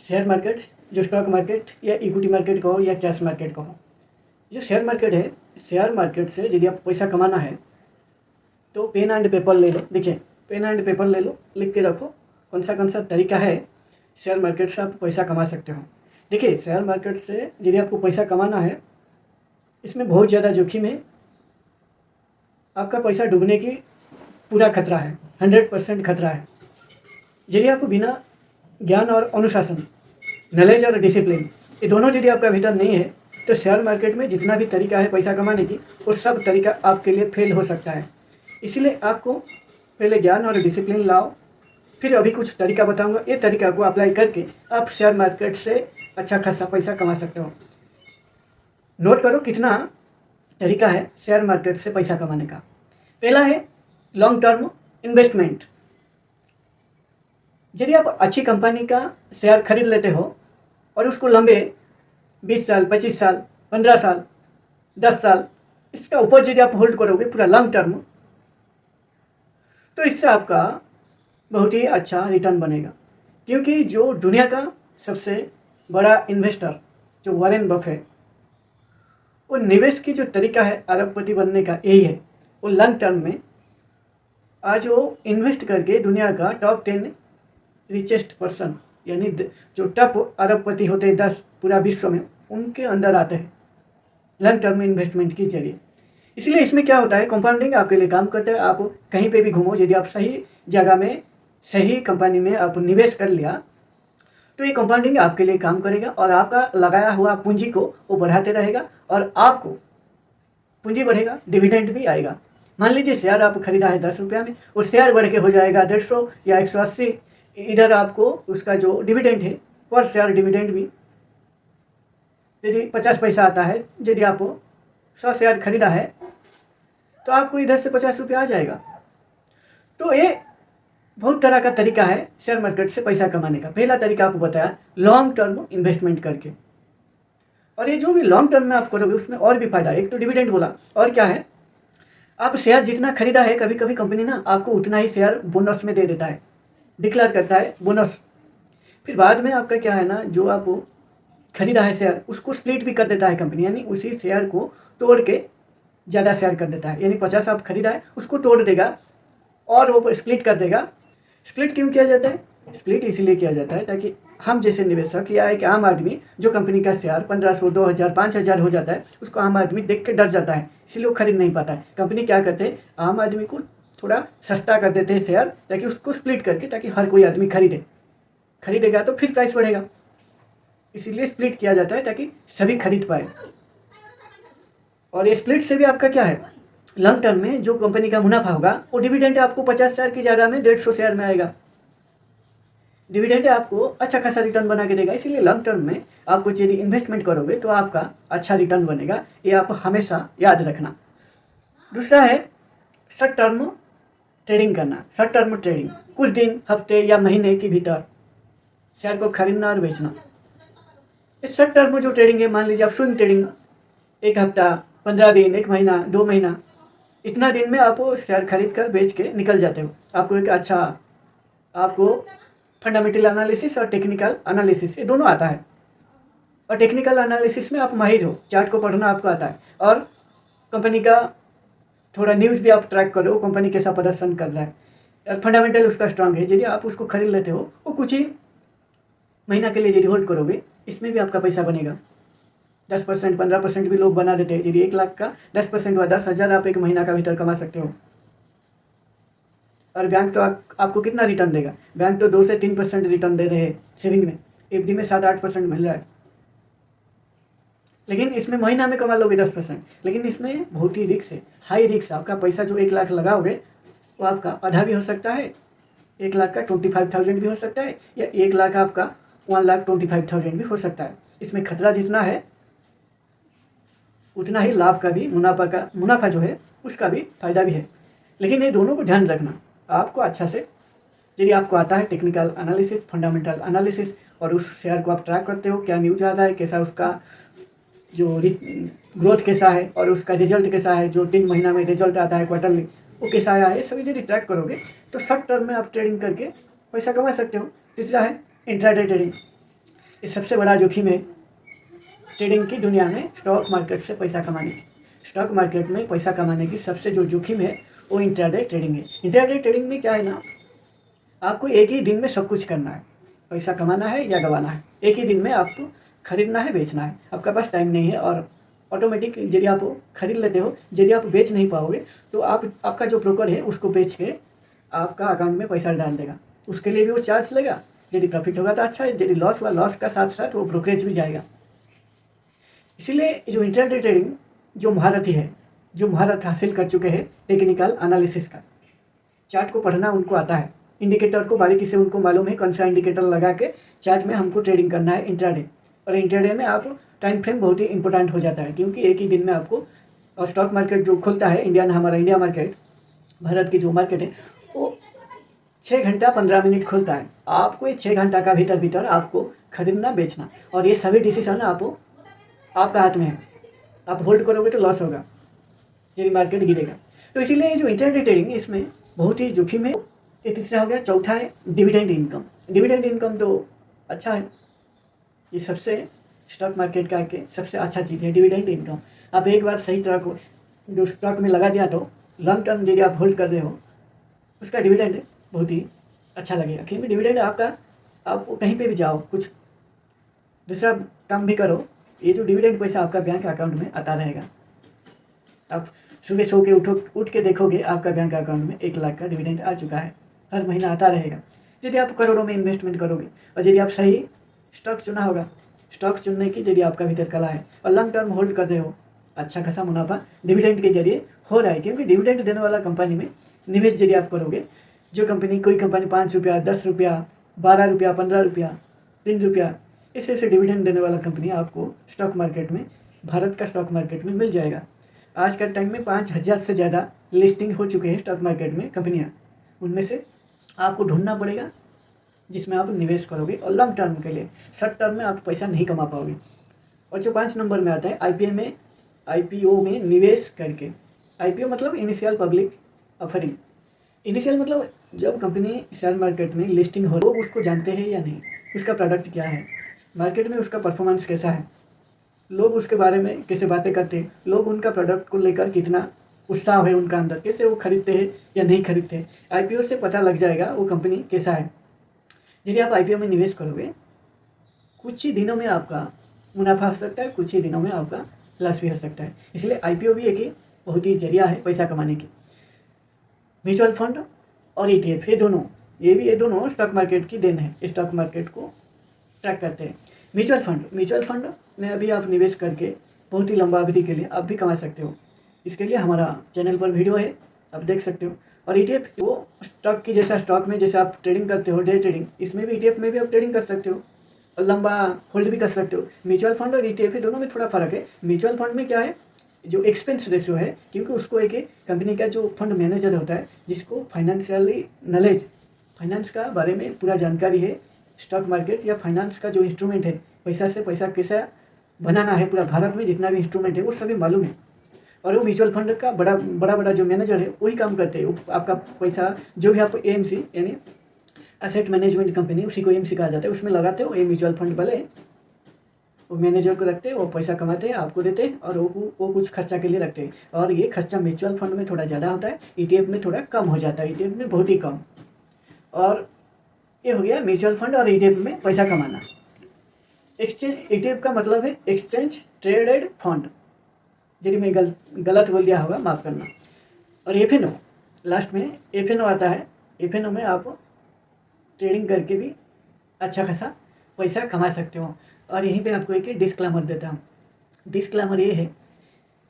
Share market, जो stock market या equity market कहो या कैश मार्केट कहो, जो शेयर मार्केट है, शेयर मार्केट से यदि आप पैसा कमाना है तो पेन एंड पेपर ले लो। देखिए, पेन एंड पेपर ले लो, लिख के रखो कौन सा तरीका है शेयर मार्केट से आप पैसा कमा सकते हो। देखिए, शेयर मार्केट से यदि आपको पैसा कमाना है, इसमें बहुत ज़्यादा जोखिम है। आपका पैसा डूबने की पूरा खतरा है, 100% खतरा है। यदि आपको बिना ज्ञान और अनुशासन, नॉलेज और डिसिप्लिन, ये दोनों यदि आपका भीतर नहीं है तो शेयर मार्केट में जितना भी तरीका है पैसा कमाने की, वो सब तरीका आपके लिए फेल हो सकता है। इसलिए आपको पहले ज्ञान और डिसिप्लिन लाओ, फिर अभी कुछ तरीका बताऊंगा, ये तरीका को अप्लाई करके आप शेयर मार्केट से अच्छा खासा पैसा कमा सकते हो। नोट करो कितना तरीका है शेयर मार्केट से पैसा कमाने का। पहला है लॉन्ग टर्म इन्वेस्टमेंट। यदि आप अच्छी कंपनी का शेयर खरीद लेते हो और उसको लंबे 20 साल, 25 साल, 15 साल, 10 साल, इसका ऊपर यदि आप होल्ड करोगे पूरा लॉन्ग टर्म, तो इससे आपका बहुत ही अच्छा रिटर्न बनेगा। क्योंकि जो दुनिया का सबसे बड़ा इन्वेस्टर जो वॉरेन बफेट, वो निवेश की जो तरीका है अरबपति बनने का यही है। वो लॉन्ग टर्म में आज वो इन्वेस्ट करके दुनिया का टॉप 10 रिचेस्ट पर्सन, यानी जो टॉप अरबपति होते हैं 10 पूरा विश्व में, उनके अंदर आते हैं लॉन्ग टर्म इन्वेस्टमेंट के जरिए। इसलिए इसमें क्या होता है, कंपाउंडिंग आपके लिए काम करता है। आप कहीं पे भी घूमो, यदि आप सही जगह में सही कंपनी में आप निवेश कर लिया तो ये कंपाउंडिंग आपके लिए काम करेगा और आपका लगाया हुआ पूंजी को वो बढ़ाते रहेगा और आपको पूंजी बढ़ेगा, डिविडेंड भी आएगा। मान लीजिए शेयर आप खरीदा है 10 रुपया में, वो शेयर बढ़ के हो जाएगा 150 या 180, इधर आपको उसका जो डिविडेंड है पर शेयर डिविडेंड भी यदि 50 पैसा आता है, यदि आप 100 शेयर खरीदा है तो आपको इधर से 50 रुपया आ जाएगा। तो ये बहुत तरह का तरीका है शेयर मार्केट से पैसा कमाने का। पहला तरीका आपको बताया लॉन्ग टर्म इन्वेस्टमेंट करके, और ये जो भी लॉन्ग टर्म में आप करोगे उसमें और भी फायदा है। एक तो डिविडेंड बोला, और क्या है, आप शेयर जितना खरीदा है, कभी कभी कंपनी ना आपको उतना ही शेयर बोनस में दे देता है, डिक्लेयर करता है बोनस। फिर बाद में आपका क्या है ना, जो आप खरीदा है शेयर उसको स्प्लिट भी कर देता है कंपनी, यानी उसी शेयर को तोड़ के ज़्यादा शेयर कर देता है। यानी 50 आप खरीदा है उसको तोड़ देगा और वो स्प्लिट कर देगा। स्प्लिट क्यों किया जाता है? स्प्लिट इसलिए किया जाता है ताकि हम जैसे निवेशक या एक आम आदमी जो कंपनी का शेयर 1500, 2000, 5000 हो जाता है, उसको आम आदमी देख के डर जाता है, इसलिए वो खरीद नहीं पाता है। कंपनी क्या करते हैं, आम आदमी को थोड़ा सस्ता कर देते हैं शेयर, ताकि उसको स्प्लिट करके ताकि हर कोई आदमी खरीदेगा तो फिर प्राइस बढ़ेगा। इसीलिए स्प्लिट किया जाता है ताकि सभी खरीद पाए। और ये स्प्लिट से भी आपका क्या है, लॉन्ग टर्म में जो कंपनी का मुनाफा होगा वो डिविडेंड आपको 50 शेयर की जगह में 150 शेयर में आएगा। डिविडेंड आपको अच्छा खासा रिटर्न बना के देगा। इसीलिए लॉन्ग टर्म में आपको यदि इन्वेस्टमेंट करोगे तो आपका अच्छा रिटर्न बनेगा, ये आप हमेशा याद रखना। दूसरा है शॉर्ट टर्म ट्रेडिंग करना। शॉर्ट टर्म ट्रेडिंग कुछ दिन, हफ्ते या महीने के भीतर शेयर को खरीदना और बेचना। इस शॉर्ट टर्म जो ट्रेडिंग है, मान लीजिए आप स्विंग ट्रेडिंग, 1 हफ्ता, 15 दिन, 1 महीना, 2 महीना, इतना दिन में आप शेयर खरीद कर बेच के निकल जाते हो। आपको एक अच्छा, आपको फंडामेंटल एनालिसिस और टेक्निकल एनालिसिस ये दोनों आता है। और टेक्निकल एनालिसिस में आप माहिर हो, चार्ट को पढ़ना आपको आता है और कंपनी का थोड़ा न्यूज़ भी आप ट्रैक करो, कंपनी कैसा प्रदर्शन कर रहा है, और फंडामेंटल उसका स्ट्रांग है। यदि आप उसको खरीद लेते हो, वो कुछ ही महीना के लिए यदि होल्ड करोगे, इसमें भी आपका पैसा बनेगा। 10%, 15% भी लोग बना देते हैं। यदि 1 लाख का 10% हुआ, 10,000 आप 1 महीना का भीतर कमा सकते हो। और बैंक तो आपको कितना रिटर्न देगा? बैंक तो 2 से 3% रिटर्न दे रहे हैं सेविंग में, एफडी में 7-8% मिल रहा है। लेकिन इसमें महीना में कमा लोगे 10%, लेकिन इसमें बहुत ही रिस्क है, हाई रिस्क। आपका पैसा जो 1 लाख लगाओगे वो आपका आधा भी हो सकता है, 1 लाख का 25,000 भी हो सकता है, या 1 लाख आपका 1,25,000 भी हो सकता है। इसमें खतरा जितना है उतना ही लाभ का भी, मुनाफा जो है उसका भी फायदा भी है। लेकिन ये दोनों को ध्यान रखना आपको अच्छा से। यदि आपको आता है टेक्निकल एनालिसिस, फंडामेंटल एनालिसिस, और उस शेयर को आप ट्रैक करते हो, क्या न्यूज आता है, कैसा उसका जो ग्रोथ कैसा है और उसका रिजल्ट कैसा है, जो 3 महीना में रिजल्ट आता है क्वार्टरली, वो कैसा आया है, सभी यदि ट्रैक करोगे तो शॉर्ट टर्म में आप ट्रेडिंग करके पैसा कमा सकते हो। तीसरा है इंट्राडे ट्रेडिंग। ये सबसे बड़ा जोखिम है ट्रेडिंग की दुनिया में, स्टॉक मार्केट से पैसा कमाने की। स्टॉक मार्केट में पैसा कमाने की सबसे जो जोखिम है वो इंट्राडे ट्रेडिंग है। इंट्राडे ट्रेडिंग में क्या है ना, आपको एक ही दिन में सब कुछ करना है, पैसा कमाना है या गंवाना है। एक ही दिन में आपको खरीदना है, बेचना है, आपका पास टाइम नहीं है। और ऑटोमेटिक यदि आप खरीद लेते हो, यदि आप बेच नहीं पाओगे तो आपका जो ब्रोकर है उसको बेच के आपका अकाउंट में पैसा डाल देगा। उसके लिए भी वो चार्ज लेगा। यदि प्रॉफिट होगा तो अच्छा है, यदि लॉस हुआ लॉस का साथ साथ वो ब्रोकरेज भी जाएगा। इसीलिए जो इंट्राडे ट्रेडिंग जो महारथी है, जो महारत हासिल कर चुके हैं टेक्निकल एनालिसिस का, चार्ट को पढ़ना उनको आता है, इंडिकेटर को बारीकी से उनको मालूम है कौन सा इंडिकेटर लगा के चार्ट में हमको ट्रेडिंग करना है इंट्राडे। और इंट्राडे में आप टाइम फ्रेम बहुत ही इंपॉर्टेंट हो जाता है, क्योंकि एक ही दिन में आपको, और स्टॉक मार्केट जो खुलता है हमारा इंडिया मार्केट, भारत की जो मार्केट है वो 6 घंटा 15 मिनट खुलता है। आपको ये 6 घंटा का भीतर भीतर आपको खरीदना बेचना, और ये सभी डिसीजन आपका हाथ में है। आप होल्ड करोगे तो लॉस होगा, यदि मार्केट गिरेगा। तो इसीलिए जो इंट्राडे ट्रेडिंग इसमें बहुत ही जोखिम है। ये तीसरा हो गया। चौथा है डिविडेंड इनकम। डिविडेंड इनकम तो अच्छा है, ये सबसे स्टॉक मार्केट का के सबसे अच्छा चीज़ है डिविडेंड इनकम। आप एक बार सही तरह को जो स्टॉक में लगा दिया तो लॉन्ग टर्म यदि आप होल्ड कर रहे हो उसका डिविडेंड बहुत ही अच्छा लगेगा। क्योंकि डिविडेंड आपका, आप कहीं पे भी जाओ, कुछ दूसरा काम भी करो, ये जो डिविडेंड पैसा आपका बैंक अकाउंट में आता रहेगा। आप सुबह सो के उठ के देखोगे आपका बैंक अकाउंट में 1 लाख का डिविडेंड आ चुका है, हर महीना आता रहेगा। यदि आप करोड़ों में इन्वेस्टमेंट करोगे और यदि आप सही स्टॉक चुना होगा, स्टॉक चुनने की यदि आपका भीतर कला है और लॉन्ग टर्म होल्ड कर रहे हो, अच्छा खासा मुनाफा डिविडेंड के जरिए हो रहा है। क्योंकि डिविडेंड देने वाला कंपनी में निवेश यदि आप करोगे, जो कंपनी, कोई कंपनी 5 रुपया, 10 रुपया, 12 रुपया, 15 रुपया, 3 रुपया, ऐसे डिविडेंड देने वाला कंपनी आपको स्टॉक मार्केट में, भारत का स्टॉक मार्केट में मिल जाएगा। आज का टाइम में 5000 से ज़्यादा लिस्टिंग हो चुके हैं स्टॉक मार्केट में कंपनियां। उनमें से आपको ढूंढना पड़ेगा जिसमें आप निवेश करोगे, और लॉन्ग टर्म के लिए। शॉर्ट टर्म में आप पैसा नहीं कमा पाओगे। और जो 5 नंबर में आता है आईपीओ में निवेश करके। आईपीओ मतलब इनिशियल पब्लिक ऑफरिंग। इनिशियल मतलब जब कंपनी शेयर मार्केट में लिस्टिंग हो, लोग उसको जानते हैं या नहीं, उसका प्रोडक्ट क्या है, मार्केट में उसका परफॉर्मेंस कैसा है, लोग उसके बारे में कैसे बातें करते हैं, लोग उनका प्रोडक्ट को लेकर कितना उत्साह है उनका अंदर, कैसे वो खरीदते हैं या नहीं खरीदते हैं। आईपीओ से पता लग जाएगा वो कंपनी कैसा है। यदि आप आईपीओ में निवेश करोगे, कुछ ही दिनों में आपका मुनाफा हो सकता है, कुछ ही दिनों में आपका लॉस भी हो सकता है। इसलिए आईपीओ भी एक बहुत ही जरिया है पैसा कमाने की। म्यूचुअल फंड और ईटीएफ, ये दोनों स्टॉक मार्केट की देन है, स्टॉक मार्केट को ट्रैक करते हैं। म्यूचुअल फंड में अभी आप निवेश करके बहुत ही लंबा अवधि के लिए आप भी कमा सकते हो। इसके लिए हमारा चैनल पर वीडियो है, आप देख सकते हो। और ईटीएफ वो स्टॉक की जैसा, स्टॉक में जैसे आप ट्रेडिंग करते हो डे ट्रेडिंग, इसमें भी ईटीएफ में भी आप ट्रेडिंग कर सकते हो और लंबा होल्ड भी कर सकते हो। म्यूचुअल फंड और ईटीएफ दोनों में थोड़ा फर्क है। म्यूचुअल फंड में क्या है, जो एक्सपेंस रेशियो है, क्योंकि उसको एक कंपनी का जो फंड मैनेजर होता है, जिसको फाइनेंशियली नॉलेज, फाइनेंस का बारे में पूरा जानकारी है, स्टॉक मार्केट या फाइनेंस का जो इंस्ट्रूमेंट है, पैसा से पैसा कैसा बनाना है, पूरा भारत में जितना भी इंस्ट्रूमेंट है वो सभी मालूम है। और वो म्यूचुअल फंड का बड़ा जो मैनेजर है वही काम करते हैं। आपका पैसा जो भी आप एएमसी यानी एसेट मैनेजमेंट कंपनी, उसी को एएमसी कहा जाता है, उसमें लगाते हो। ये म्यूचुअल फंड वाले वो मैनेजर को रखते हैं, वो पैसा कमाते हैं, आपको देते हैं, और वो कुछ खर्चा के लिए रखते हैं। और ये खर्चा म्यूचुअल फंड में थोड़ा ज़्यादा होता है, ईटीएफ में थोड़ा कम हो जाता है, ईटीएफ में बहुत ही कम। और ये हो गया म्यूचुअल फंड और ईटीएफ में पैसा कमाना। ईटीएफ का मतलब है एक्सचेंज ट्रेडेड फंड। यदि मैं गलत बोल दिया होगा, माफ़ करना। और एफएनओ, लास्ट में एफएनओ आता है। एफएनओ में आप ट्रेडिंग करके भी अच्छा खासा पैसा कमा सकते हो। और यहीं पे आपको एक डिस्क्लेमर देता हूँ। डिस्क्लेमर ये है,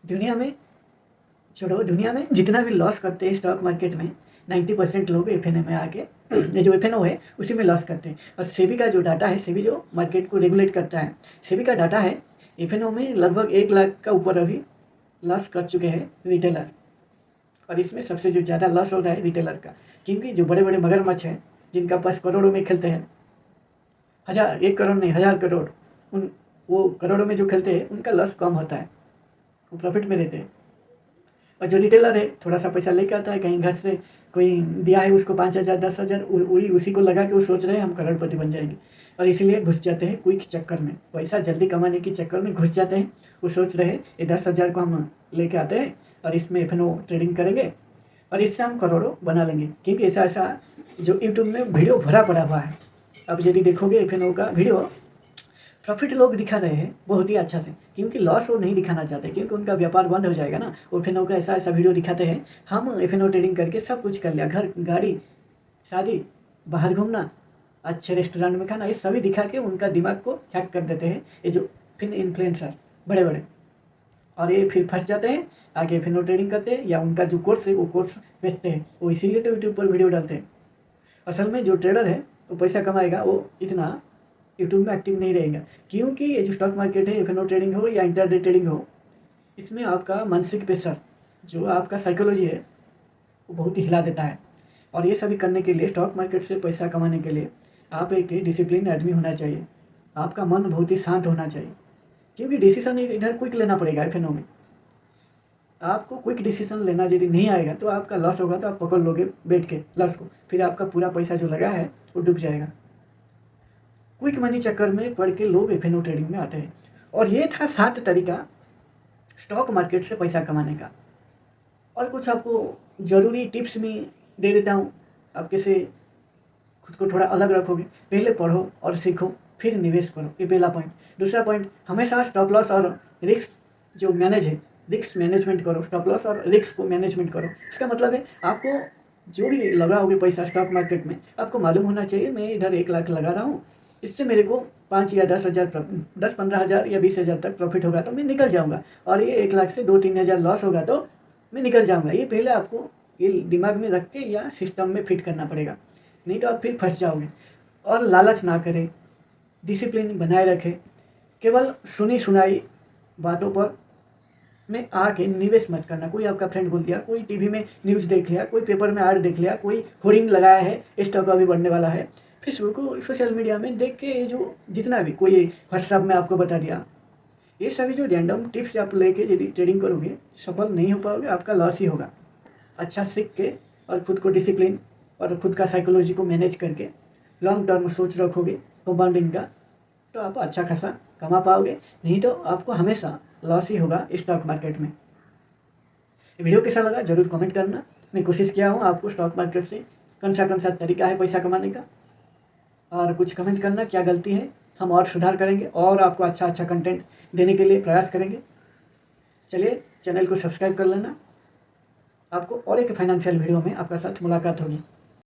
दुनिया में जितना भी लॉस करते हैं स्टॉक मार्केट में, 90% लोग एफएनओ में आके, ये जो एफएनओ है उसी में लॉस करते हैं। और सेबी का जो डाटा है, सेबी जो मार्केट को रेगुलेट करता है, सेबी का डाटा है, एफएनओ में लगभग 1 लाख का ऊपर अभी लॉस कर चुके हैं रिटेलर। और इसमें सबसे जो ज़्यादा लॉस हो रहा है रिटेलर का, क्योंकि जो बड़े बड़े मगरमच्छ हैं जिनका पास करोड़ों में खेलते हैं, 1 करोड़ नहीं 1000 करोड़, वो करोड़ों में जो खेलते हैं उनका लॉस कम होता है, वो प्रॉफिट में रहते हैं। और जो रिटेलर है थोड़ा सा पैसा लेके आता है, कहीं घर से कोई दिया है उसको 5,000 10,000, वही उसी को लगा के वो सोच रहे हैं हम करोड़पति बन जाएंगे, और इसलिए घुस जाते हैं क्विक चक्कर में, पैसा जल्दी कमाने के चक्कर में घुस जाते हैं। वो सोच रहे हैं ये 10,000 को हम लेके आते हैं और इसमें एफ ट्रेडिंग करेंगे और इससे हम करोड़ों बना लेंगे, क्योंकि ऐसा जो यूट्यूब में वीडियो भरा पड़ा हुआ है। अब यदि देखोगे एफ का वीडियो, प्रॉफिट लोग दिखा रहे हैं बहुत ही अच्छा से, क्योंकि लॉस वो नहीं दिखाना चाहते, क्योंकि उनका व्यापार बंद हो जाएगा ना। एफ का ऐसा वीडियो दिखाते हैं, हम एफ ट्रेडिंग करके सब कुछ कर लिया, घर गाड़ी शादी, बाहर घूमना, अच्छे रेस्टोरेंट में खाना, ये सभी दिखा के उनका दिमाग को हैक कर देते हैं ये जो फिन इन्फ्लुएंसर बड़े बड़े, और ये फिर फंस जाते हैं, आगे फिर ट्रेडिंग करते हैं या उनका जो कोर्स है वो कोर्स बेचते हैं। वो इसीलिए तो यूट्यूब पर वीडियो डालते हैं। असल में जो ट्रेडर है वो पैसा कमाएगा, वो इतना यूट्यूब में एक्टिव नहीं रहेगा, क्योंकि ये जो स्टॉक मार्केट है, एफ ट्रेडिंग हो या इंटरडे ट्रेडिंग हो, इसमें आपका मानसिक प्रेशर, जो आपका साइकोलॉजी है, वो बहुत ही हिला देता है। और ये सभी करने के लिए, स्टॉक मार्केट से पैसा कमाने के लिए आप एक डिसिप्लिन आदमी होना चाहिए, आपका मन बहुत ही शांत होना चाहिए, क्योंकि डिसीजन इधर क्विक लेना पड़ेगा एफ में। आपको क्विक डिसीजन लेना यदि नहीं आएगा तो आपका लॉस होगा, तो आप पकड़ लोगे बैठ के लॉस को, फिर आपका पूरा पैसा जो लगा है वो डूब जाएगा। क्विक मनी चक्कर में पड़ के लोग एफ ट्रेडिंग में आते हैं। और ये था 7 तरीका स्टॉक मार्केट से पैसा कमाने का। और कुछ आपको ज़रूरी टिप्स भी दे देता हूँ, आप कैसे खुद को थोड़ा अलग रखोगे। पहले पढ़ो और सीखो, फिर निवेश करो, ये पहला पॉइंट। दूसरा पॉइंट, हमेशा स्टॉप लॉस और रिस्क जो मैनेज है, रिस्क मैनेजमेंट करो, स्टॉप लॉस और रिस्क को मैनेजमेंट करो। इसका मतलब है आपको जो भी लगाओगे पैसा स्टॉक मार्केट में, आपको मालूम होना चाहिए मैं इधर 1 लाख लगा रहा हूँ, इससे मेरे को 5 या 10,000 10-15 हज़ार या 20,000 तक प्रॉफिट होगा तो मैं निकल जाऊँगा, और ये 1 लाख से 2-3 हज़ार लॉस होगा तो मैं निकल जाऊँगा। ये पहले आपको ये दिमाग में रख के या सिस्टम में फिट करना पड़ेगा, नहीं तो आप फिर फंस जाओगे। और लालच ना करें, डिसिप्लिन बनाए रखें, केवल सुनी सुनाई बातों पर में आके निवेश मत करना। कोई आपका फ्रेंड बोल दिया, कोई टीवी में न्यूज़ देख लिया, कोई पेपर में ऐड देख लिया, कोई होर्डिंग लगाया है स्टॉक अभी बढ़ने वाला है, फेसबुक सोशल मीडिया में देख के ये जो जितना भी कोई व्हाट्सएप में आपको बता दिया, ये सभी जो रैंडम टिप्स आप लेके यदि ट्रेडिंग करोगे सफल नहीं हो पाओगे, आपका लॉस ही होगा। अच्छा सीख के और खुद को डिसिप्लिन और खुद का साइकोलॉजी को मैनेज करके लॉन्ग टर्म सोच रखोगे कंपाउंडिंग का, तो आप अच्छा खासा कमा पाओगे, नहीं तो आपको हमेशा लॉस ही होगा स्टॉक मार्केट में। वीडियो कैसा लगा जरूर कमेंट करना। मैं कोशिश किया हूँ आपको स्टॉक मार्केट से कौन सा तरीका है पैसा कमाने का, और कुछ कमेंट करना क्या गलती है, हम और सुधार करेंगे और आपको अच्छा कंटेंट देने के लिए प्रयास करेंगे। चलिए चैनल को सब्सक्राइब कर लेना, आपको और एक फाइनेंशियल वीडियो में आपका साथ मुलाकात होगी।